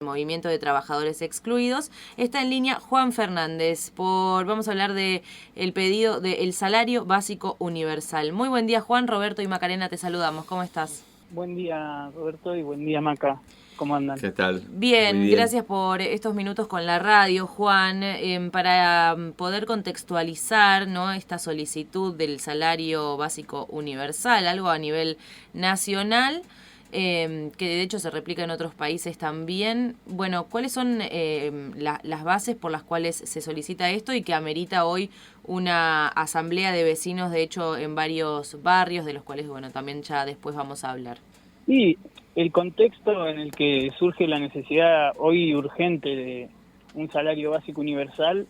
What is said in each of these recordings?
Movimiento de Trabajadores Excluidos. Está en línea Juan Fernández. Vamos a hablar de el pedido del salario básico universal. Muy buen día, Juan. Roberto y Macarena te saludamos. ¿Cómo estás? Buen día, Roberto, y buen día, Maca. ¿Cómo andan? ¿Qué tal? Muy Bien, bien. gracias por estos minutos con la radio, Juan, para poder contextualizar, ¿no?, esta solicitud del salario básico universal, algo a nivel nacional, que de hecho se replica en otros países también. Bueno, ¿cuáles son las bases por las cuales se solicita esto y que amerita hoy una asamblea de vecinos, de hecho, en varios barrios, de los cuales, bueno, también ya después vamos a hablar? Y el contexto en el que surge la necesidad hoy urgente de un salario básico universal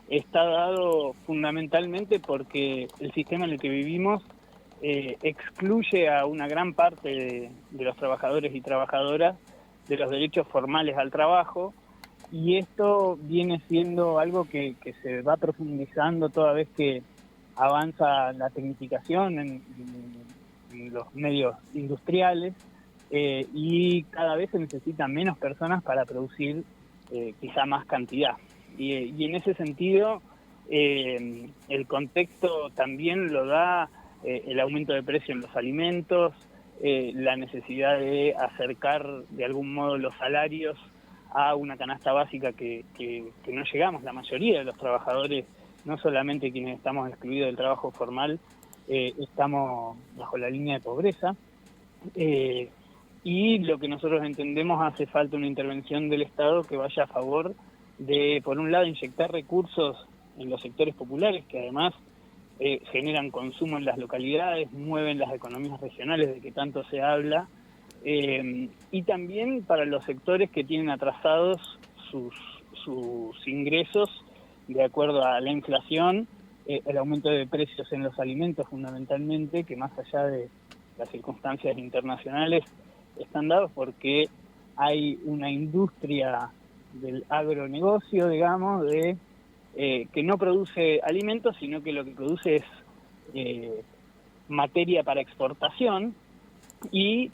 está dado fundamentalmente porque el sistema en el que vivimos excluye a una gran parte de los trabajadores y trabajadoras de los derechos formales al trabajo, y esto viene siendo algo que se va profundizando toda vez que avanza la tecnificación en los medios industriales, y cada vez se necesitan menos personas para producir quizá más cantidad. Y en ese sentido, el contexto también lo da el aumento de precio en los alimentos, la necesidad de acercar de algún modo los salarios a una canasta básica que no llegamos, la mayoría de los trabajadores, no solamente quienes estamos excluidos del trabajo formal, estamos bajo la línea de pobreza, y lo que nosotros entendemos, hace falta una intervención del Estado que vaya a favor de, por un lado, inyectar recursos en los sectores populares, que además generan consumo en las localidades, mueven las economías regionales de que tanto se habla, y también para los sectores que tienen atrasados sus ingresos de acuerdo a la inflación, el aumento de precios en los alimentos fundamentalmente, que más allá de las circunstancias internacionales están dados porque hay una industria del agronegocio, digamos, que no produce alimentos, sino que lo que produce es materia para exportación, y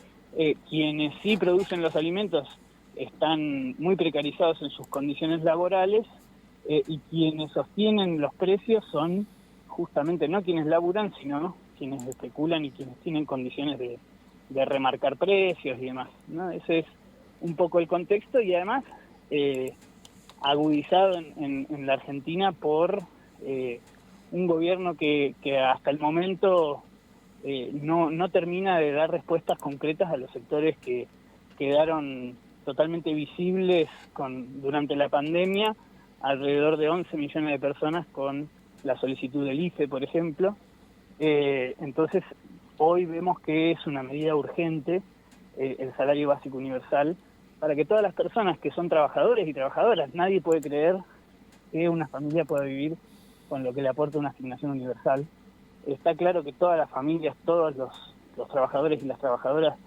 quienes sí producen los alimentos están muy precarizados en sus condiciones laborales, y quienes sostienen los precios son justamente no quienes laburan, sino quienes especulan y quienes tienen condiciones de remarcar precios y demás, ¿no? Ese es un poco el contexto, y además agudizado en la Argentina por un gobierno que hasta el momento no termina de dar respuestas concretas a los sectores que quedaron totalmente visibles durante la pandemia, alrededor de 11 millones de personas con la solicitud del IFE, por ejemplo. Entonces, hoy vemos que es una medida urgente el salario básico universal para que todas las personas que son trabajadores y trabajadoras, nadie puede creer que una familia pueda vivir con lo que le aporta una asignación universal. Está claro que todas las familias, todos los trabajadores y las trabajadoras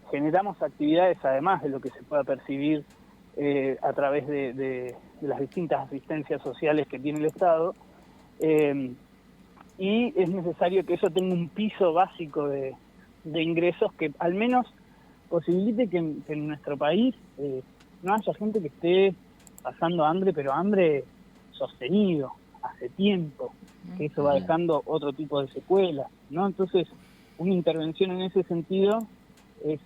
generamos actividades además de lo que se pueda percibir a través de las distintas asistencias sociales que tiene el Estado, y es necesario que eso tenga un piso básico de ingresos que al menos posibilite que en nuestro país no haya gente que esté pasando hambre, pero hambre sostenido, hace tiempo, que eso va dejando otro tipo de secuelas, ¿no? Entonces, una intervención en ese sentido es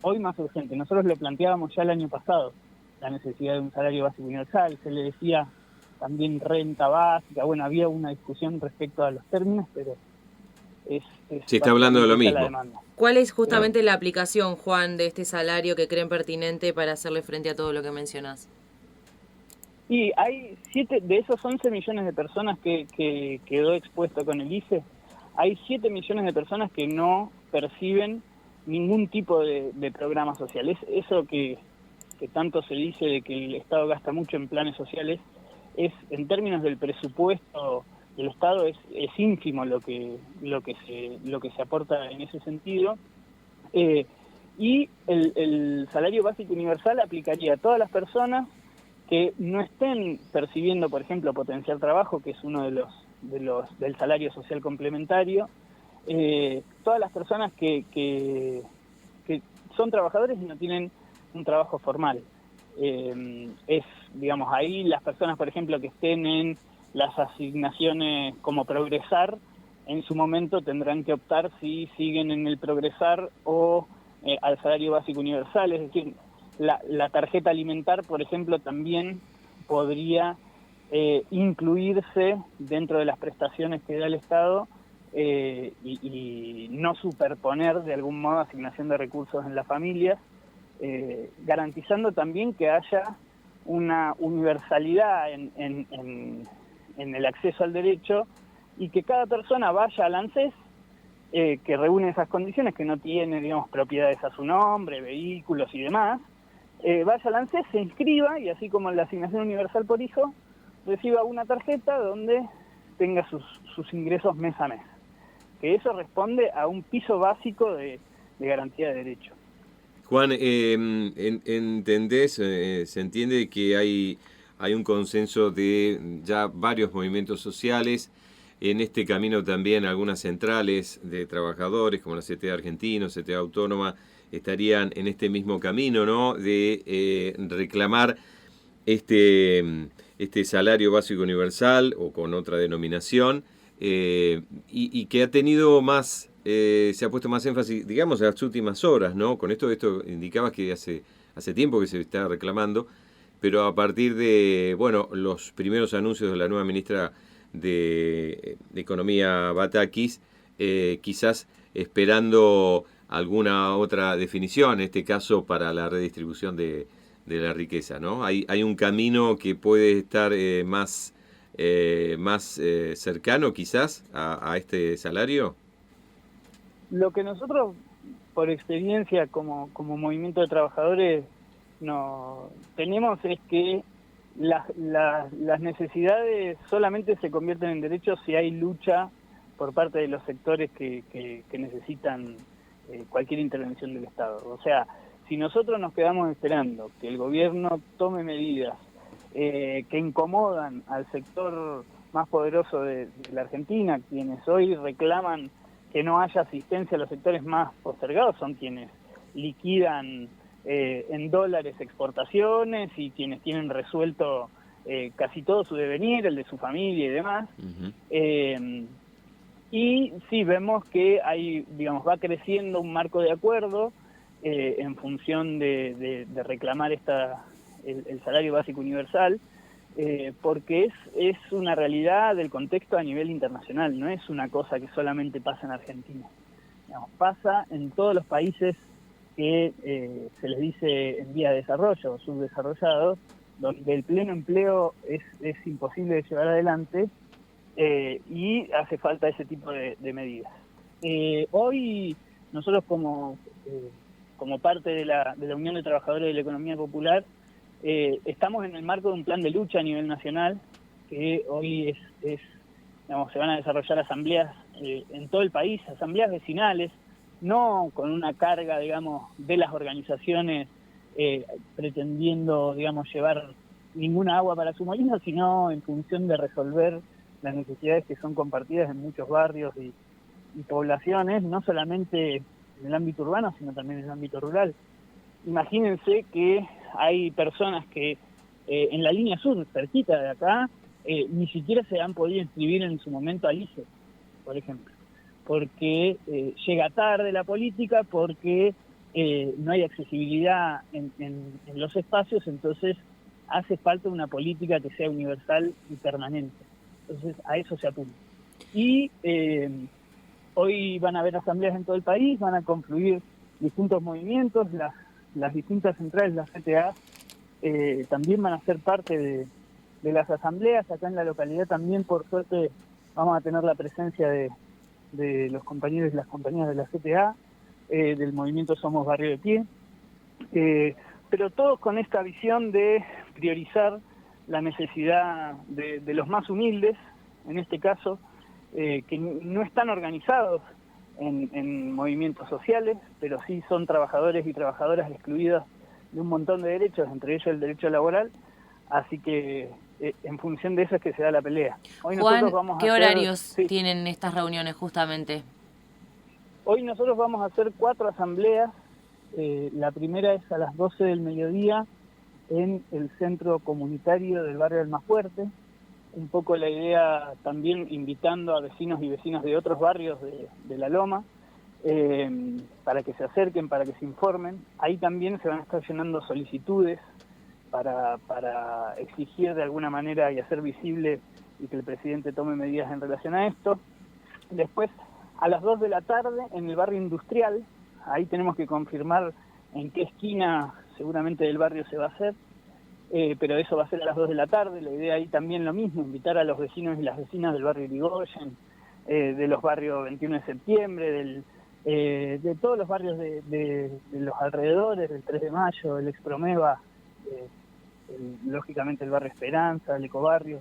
hoy más urgente. Nosotros lo planteábamos ya el año pasado, la necesidad de un salario básico universal, se le decía también renta básica, bueno, había una discusión respecto a los términos, pero es Se está hablando de lo la mismo. demanda. ¿Cuál es justamente la aplicación, Juan, de este salario que creen pertinente para hacerle frente a todo lo que mencionás? Y hay 7 de esos 11 millones de personas que quedó expuesto con el IFE, hay 7 millones de personas que no perciben ningún tipo de programa social. Eso que tanto se dice de que el Estado gasta mucho en planes sociales, es en términos del presupuesto del Estado es ínfimo lo que se aporta en ese sentido. Y el salario básico universal aplicaría a todas las personas que no estén percibiendo, por ejemplo, potenciar trabajo, que es uno de los del salario social complementario, todas las personas que son trabajadores y no tienen un trabajo formal, es, digamos, ahí las personas, por ejemplo, que estén en las asignaciones como progresar, en su momento tendrán que optar si siguen en el progresar o al salario básico universal. Es decir, la tarjeta alimentar, por ejemplo, también podría incluirse dentro de las prestaciones que da el Estado y no superponer de algún modo asignación de recursos en las familias, garantizando también que haya una universalidad en el acceso al derecho y que cada persona vaya al ANSES, que reúne esas condiciones, que no tiene, digamos, propiedades a su nombre, vehículos y demás, vaya al ANSES, se inscriba y así como la asignación universal por hijo, reciba una tarjeta donde tenga sus ingresos mes a mes. Que eso responde a un piso básico de garantía de derecho. Juan, ¿entendés, se entiende que hay un consenso de ya varios movimientos sociales, en este camino también algunas centrales de trabajadores como la CTA Argentino, CTA Autónoma, estarían en este mismo camino, ¿no?, de reclamar este salario básico universal o con otra denominación, y que ha tenido más, se ha puesto más énfasis, digamos, en las últimas horas, ¿no? Con esto indicabas que hace tiempo que se está reclamando, pero a partir de, bueno, los primeros anuncios de la nueva ministra de Economía, Batakis, quizás esperando alguna otra definición, en este caso para la redistribución de la riqueza, ¿no? Hay un camino que puede estar más cercano quizás a este salario. Lo que nosotros, por experiencia como movimiento de trabajadores, no tenemos es que las necesidades solamente se convierten en derechos si hay lucha por parte de los sectores que necesitan cualquier intervención del Estado. O sea, si nosotros nos quedamos esperando que el gobierno tome medidas que incomodan al sector más poderoso de la Argentina, quienes hoy reclaman que no haya asistencia a los sectores más postergados, son quienes liquidan en dólares exportaciones y quienes tienen resuelto casi todo su devenir, el de su familia y demás. Uh-huh. Y sí, vemos que hay, digamos, va creciendo un marco de acuerdo en función de reclamar el salario básico universal, porque es una realidad del contexto a nivel internacional, no es una cosa que solamente pasa en Argentina. Digamos, pasa en todos los países que se les dice en vía de desarrollo o subdesarrollados, donde el pleno empleo es imposible de llevar adelante y hace falta ese tipo de medidas. Hoy nosotros como parte de la Unión de Trabajadores de la Economía Popular estamos en el marco de un plan de lucha a nivel nacional que hoy digamos, se van a desarrollar asambleas en todo el país, asambleas vecinales, no con una carga, digamos, de las organizaciones pretendiendo, digamos, llevar ninguna agua para su molino, sino en función de resolver las necesidades que son compartidas en muchos barrios y poblaciones, no solamente en el ámbito urbano, sino también en el ámbito rural. Imagínense que hay personas que en la línea sur, cerquita de acá, ni siquiera se han podido inscribir en su momento al ICE, por ejemplo, porque llega tarde la política, porque no hay accesibilidad en los espacios, entonces hace falta una política que sea universal y permanente. Entonces a eso se apunta. Y hoy van a haber asambleas en todo el país, van a confluir distintos movimientos, las distintas centrales, las CTA, también van a ser parte de las asambleas. Acá en la localidad también, por suerte, vamos a tener la presencia de los compañeros y las compañeras de la CTA, del movimiento Somos Barrio de Pie, pero todos con esta visión de priorizar la necesidad de los más humildes, en este caso, que no están organizados en movimientos sociales, pero sí son trabajadores y trabajadoras excluidas de un montón de derechos, entre ellos el derecho laboral, así que en función de eso es que se da la pelea. Hoy Juan, nosotros vamos ¿qué horarios sí, tienen estas reuniones justamente? Hoy nosotros vamos a hacer 4 asambleas, la primera es a las 12 del mediodía en el centro comunitario del barrio Almafuerte. Un poco la idea también invitando a vecinos y vecinas de otros barrios de La Loma, para que se acerquen, para que se informen. Ahí también se van a estar llenando solicitudes para exigir de alguna manera y hacer visible y que el presidente tome medidas en relación a esto. Después, a las 2 de la tarde, en el barrio industrial, ahí tenemos que confirmar en qué esquina seguramente del barrio se va a hacer, pero eso va a ser a las 2 de la tarde. La idea ahí también lo mismo, invitar a los vecinos y las vecinas del barrio Irigoyen, de los barrios 21 de septiembre, de todos los barrios de los alrededores, del 3 de mayo, el Expromeva, lógicamente el barrio Esperanza, el Ecobarrio,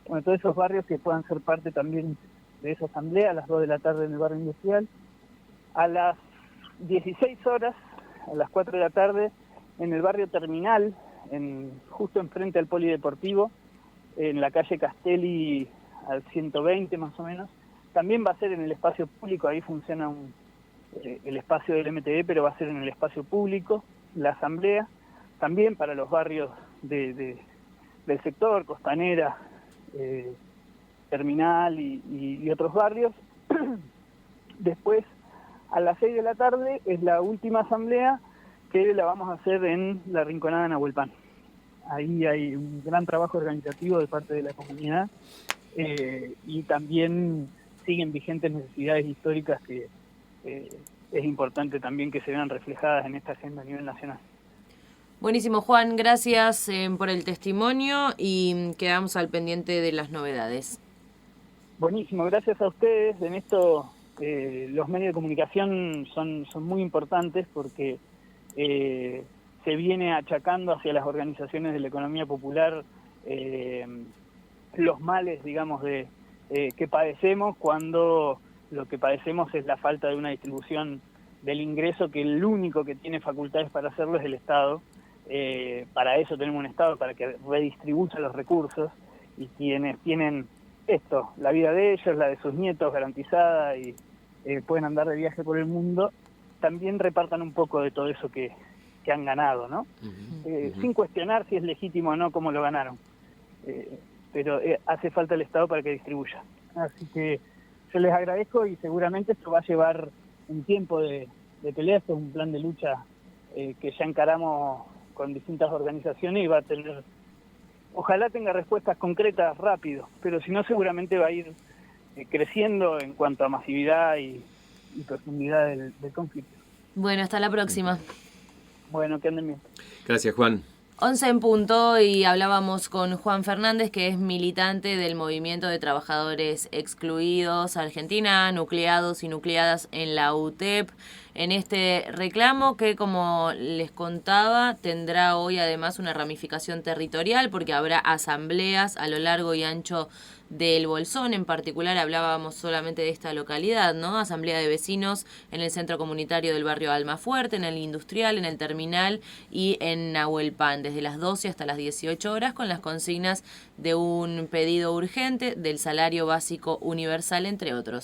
bueno, todos esos barrios que puedan ser parte también de esa asamblea a las 2 de la tarde en el barrio industrial. A las 16 horas, a las 4 de la tarde, en el barrio Terminal, justo enfrente al polideportivo, en la calle Castelli al 120 más o menos. También va a ser en el espacio público, ahí funciona el espacio del MTE, pero va a ser en el espacio público, la asamblea, también para los barrios del sector, Costanera, Terminal y otros barrios. Después, a las 6 de la tarde, es la última asamblea que la vamos a hacer en la Rinconada Nahuel Pan. Ahí hay un gran trabajo organizativo de parte de la comunidad, y también siguen vigentes necesidades históricas que es importante también que se vean reflejadas en esta agenda a nivel nacional. Buenísimo, Juan, gracias por el testimonio y quedamos al pendiente de las novedades. Buenísimo, gracias a ustedes. En esto los medios de comunicación son muy importantes porque se viene achacando hacia las organizaciones de la economía popular los males, digamos, que padecemos, cuando lo que padecemos es la falta de una distribución del ingreso, que el único que tiene facultades para hacerlo es el Estado. Para eso tenemos un Estado, para que redistribuya los recursos, y quienes tienen esto, la vida de ellos, la de sus nietos garantizada, y pueden andar de viaje por el mundo, también repartan un poco de todo eso que han ganado, ¿no? Sin cuestionar si es legítimo o no cómo lo ganaron, pero hace falta el Estado para que distribuya. Así que yo les agradezco, y seguramente esto va a llevar un tiempo de pelea. Esto es un plan de lucha que ya encaramos con distintas organizaciones, y va a tener, ojalá tenga respuestas concretas rápido, pero si no seguramente va a ir creciendo en cuanto a masividad y profundidad del conflicto. Bueno, hasta la próxima. Bueno, que anden bien. Gracias, Juan. 11 en punto, y hablábamos con Juan Fernández, que es militante del Movimiento de Trabajadores Excluidos Argentina, nucleados y nucleadas en la UTEP, en este reclamo que, como les contaba, tendrá hoy además una ramificación territorial, porque habrá asambleas a lo largo y ancho del Bolsón. En particular hablábamos solamente de esta localidad, ¿no? Asamblea de vecinos en el centro comunitario del barrio Almafuerte, en el industrial, en el terminal y en Nahuel Pan, desde las 12 hasta las 18 horas, con las consignas de un pedido urgente del salario básico universal, entre otros.